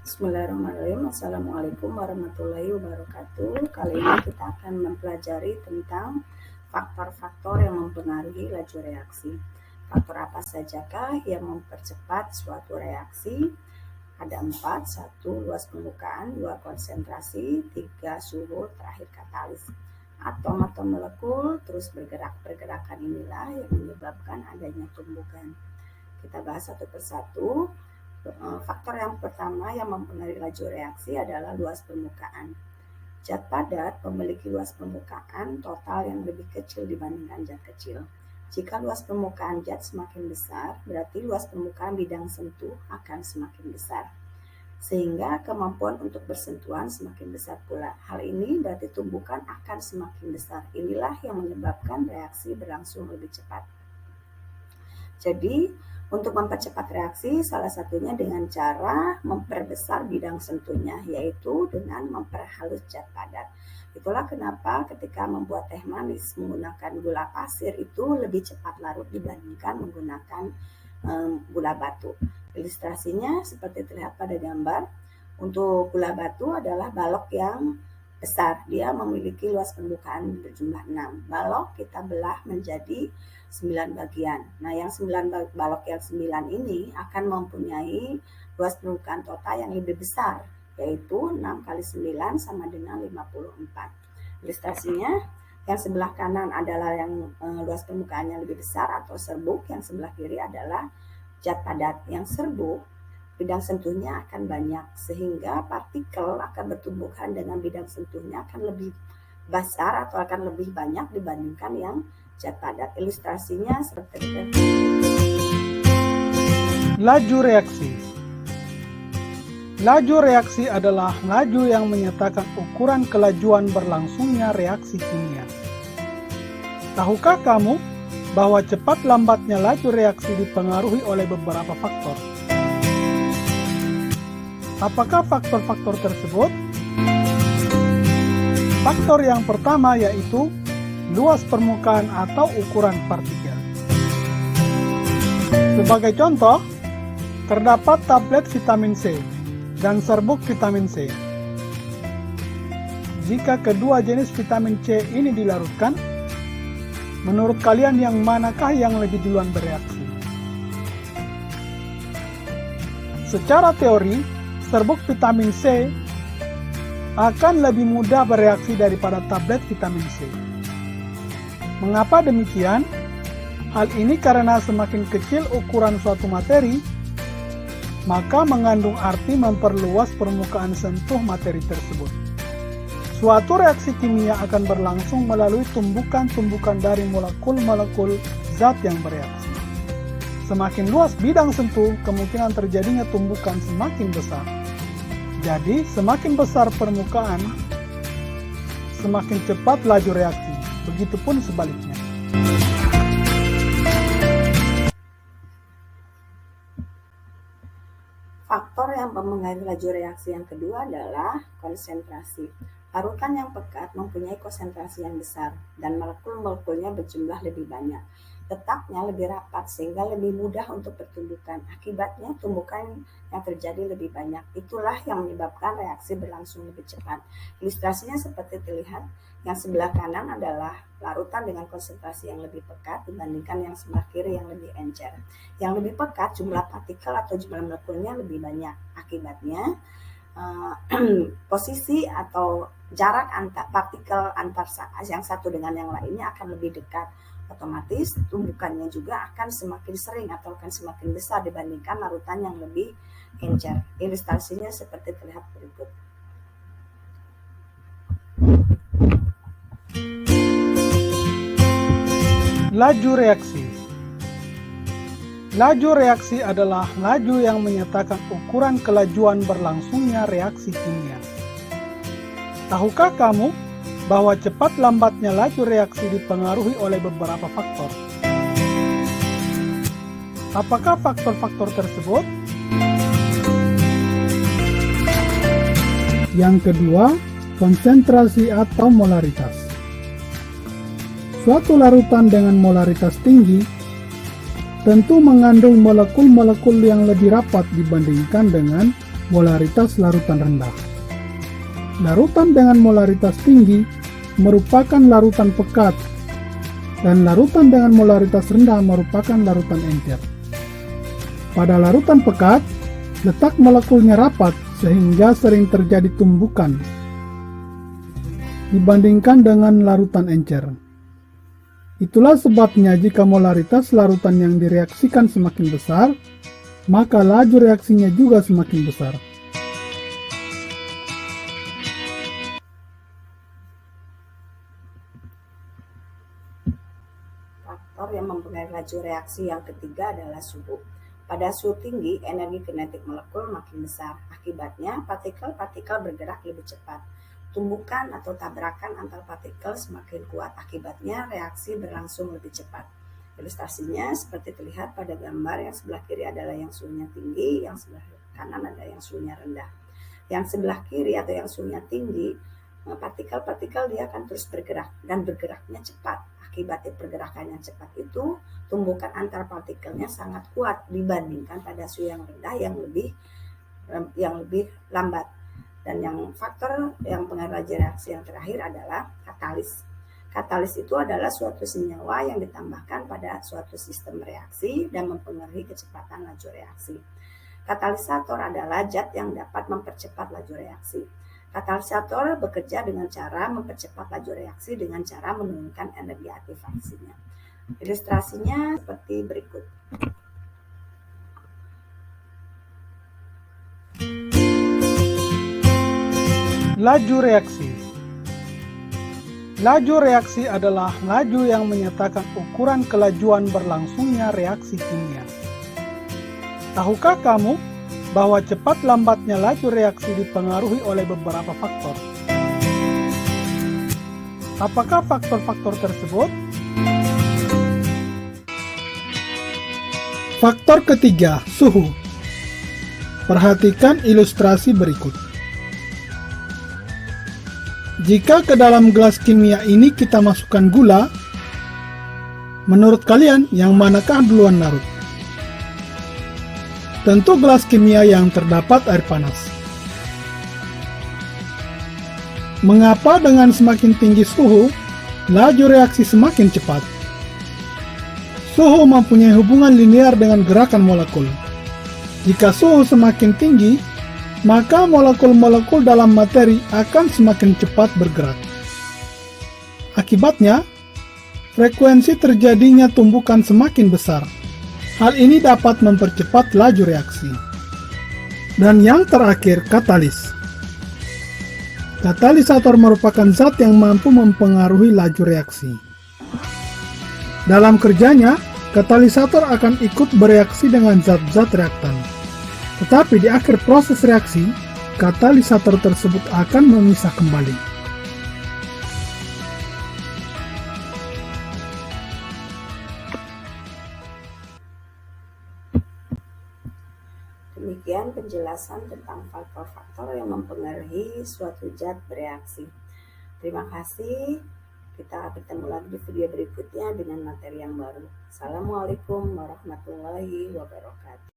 Bismillahirrahmanirrahim. Assalamualaikum warahmatullahi wabarakatuh. Kali ini kita akan mempelajari tentang faktor-faktor yang mempengaruhi laju reaksi. Faktor apa sajakah yang mempercepat suatu reaksi? Ada 4. 1. Luas permukaan. 2. Konsentrasi. 3. Suhu. Terakhir katalis. Atom atau molekul terus bergerak. Pergerakan inilah yang menyebabkan adanya tumbukan. Kita bahas satu persatu. Faktor yang pertama yang mempengaruhi laju reaksi adalah luas permukaan. Zat padat memiliki luas permukaan total yang lebih kecil dibandingkan zat kecil. Jika luas permukaan zat semakin besar, berarti luas permukaan bidang sentuh akan semakin besar. Sehingga kemampuan untuk bersentuhan semakin besar pula. Hal ini berarti tumbukan akan semakin besar. Inilah yang menyebabkan reaksi berlangsung lebih cepat. Jadi, untuk mempercepat reaksi, salah satunya dengan cara memperbesar bidang sentuhnya, yaitu dengan memperhalus zat padat. Itulah kenapa ketika membuat teh manis menggunakan gula pasir itu lebih cepat larut dibandingkan menggunakan gula batu. Ilustrasinya seperti terlihat pada gambar. Untuk gula batu adalah balok yang besar. Dia memiliki luas permukaan berjumlah 6. Balok kita belah menjadi 9 bagian. Nah, yang 9 balok yang 9 ini akan mempunyai luas permukaan total yang lebih besar, yaitu 6 kali 9 sama dengan 54. Ilustrasinya, yang sebelah kanan adalah yang luas permukaannya lebih besar atau serbuk, yang sebelah kiri adalah zat padat. Yang serbuk, bidang sentuhnya akan banyak, sehingga partikel akan bertumbuhan dengan bidang sentuhnya akan lebih besar atau akan lebih banyak dibandingkan yang zat padat. Ilustrasinya seperti itu. Laju reaksi. Laju reaksi adalah laju yang menyatakan ukuran kelajuan berlangsungnya reaksi kimia. Tahukah kamu bahwa cepat lambatnya laju reaksi dipengaruhi oleh beberapa faktor? Apakah faktor-faktor tersebut? Faktor yang pertama yaitu luas permukaan atau ukuran partikel. Sebagai contoh, terdapat tablet vitamin C dan serbuk vitamin C. Jika kedua jenis vitamin C ini dilarutkan, menurut kalian yang manakah yang lebih duluan bereaksi? Secara teori, serbuk vitamin C akan lebih mudah bereaksi daripada tablet vitamin C. Mengapa demikian? Hal ini karena semakin kecil ukuran suatu materi, maka mengandung arti memperluas permukaan sentuh materi tersebut. Suatu reaksi kimia akan berlangsung melalui tumbukan-tumbukan dari molekul-molekul zat yang bereaksi. Semakin luas bidang sentuh, kemungkinan terjadinya tumbukan semakin besar. Jadi, semakin besar permukaan, semakin cepat laju reaksi. Begitupun sebaliknya. Faktor yang mempengaruhi laju reaksi yang kedua adalah konsentrasi. Larutan yang pekat mempunyai konsentrasi yang besar dan molekul-molekulnya berjumlah lebih banyak. Letaknya lebih rapat sehingga lebih mudah untuk pertumbukan. Akibatnya tumbukan yang terjadi lebih banyak. Itulah yang menyebabkan reaksi berlangsung lebih cepat. Ilustrasinya seperti terlihat. Yang sebelah kanan adalah larutan dengan konsentrasi yang lebih pekat dibandingkan yang sebelah kiri yang lebih encer. Yang lebih pekat jumlah partikel atau jumlah molekulnya lebih banyak. Akibatnya posisi atau jarak antar partikel antar yang satu dengan yang lainnya akan lebih dekat. Otomatis tumbukannya juga akan semakin sering atau akan semakin besar dibandingkan larutan yang lebih encer. Ilustrasinya seperti terlihat berikut. Laju reaksi. Laju reaksi adalah laju yang menyatakan ukuran kelajuan berlangsungnya reaksi kimia. Tahukah kamu bahwa cepat lambatnya laju reaksi dipengaruhi oleh beberapa faktor? Apakah faktor-faktor tersebut? Yang kedua, konsentrasi atau molaritas. Suatu larutan dengan molaritas tinggi tentu mengandung molekul-molekul yang lebih rapat dibandingkan dengan molaritas larutan rendah. Larutan dengan molaritas tinggi merupakan larutan pekat, dan larutan dengan molaritas rendah merupakan larutan encer. Pada larutan pekat, letak molekulnya rapat sehingga sering terjadi tumbukan dibandingkan dengan larutan encer. Itulah sebabnya jika molaritas larutan yang direaksikan semakin besar, maka laju reaksinya juga semakin besar. Faktor yang mempengaruhi laju reaksi yang ketiga adalah suhu. Pada suhu tinggi, energi kinetik molekul makin besar. Akibatnya, partikel-partikel bergerak lebih cepat. Tumbukan atau tabrakan antar partikel semakin kuat. Akibatnya, reaksi berlangsung lebih cepat. Ilustrasinya seperti terlihat pada gambar. Yang sebelah kiri adalah yang suhunya tinggi, yang sebelah kanan adalah yang suhunya rendah. Yang sebelah kiri atau yang suhunya tinggi, partikel-partikel dia akan terus bergerak dan bergeraknya cepat. Akibat pergerakan yang cepat itu, tumbukan antar partikelnya sangat kuat dibandingkan pada suhu yang rendah yang lebih lambat. Dan yang faktor yang pengaruh laju reaksi yang terakhir adalah katalis. Katalis itu adalah suatu senyawa yang ditambahkan pada suatu sistem reaksi dan mempengaruhi kecepatan laju reaksi. Katalisator adalah zat yang dapat mempercepat laju reaksi. Katalisator bekerja dengan cara mempercepat laju reaksi dengan cara menurunkan energi aktivasinya. Ilustrasinya seperti berikut. Laju reaksi. Laju reaksi adalah laju yang menyatakan ukuran kelajuan berlangsungnya reaksi kimia. Tahukah kamu bahwa cepat lambatnya laju reaksi dipengaruhi oleh beberapa faktor? Apakah faktor-faktor tersebut? Faktor ketiga, suhu. Perhatikan ilustrasi berikut. Jika ke dalam gelas kimia ini kita masukkan gula, menurut kalian yang manakah duluan larut? Tentu gelas kimia yang terdapat air panas. Mengapa dengan semakin tinggi suhu, laju reaksi semakin cepat? Suhu mempunyai hubungan linear dengan gerakan molekul. Jika suhu semakin tinggi, maka molekul-molekul dalam materi akan semakin cepat bergerak. Akibatnya, frekuensi terjadinya tumbukan semakin besar. Hal ini dapat mempercepat laju reaksi. Dan yang terakhir, katalis. Katalisator merupakan zat yang mampu mempengaruhi laju reaksi. Dalam kerjanya, katalisator akan ikut bereaksi dengan zat-zat reaktan. Tetapi di akhir proses reaksi, katalisator tersebut akan memisah kembali. Demikian penjelasan tentang faktor-faktor yang mempengaruhi suatu zat bereaksi. Terima kasih. Kita bertemu lagi di video berikutnya dengan materi yang baru. Assalamualaikum warahmatullahi wabarakatuh.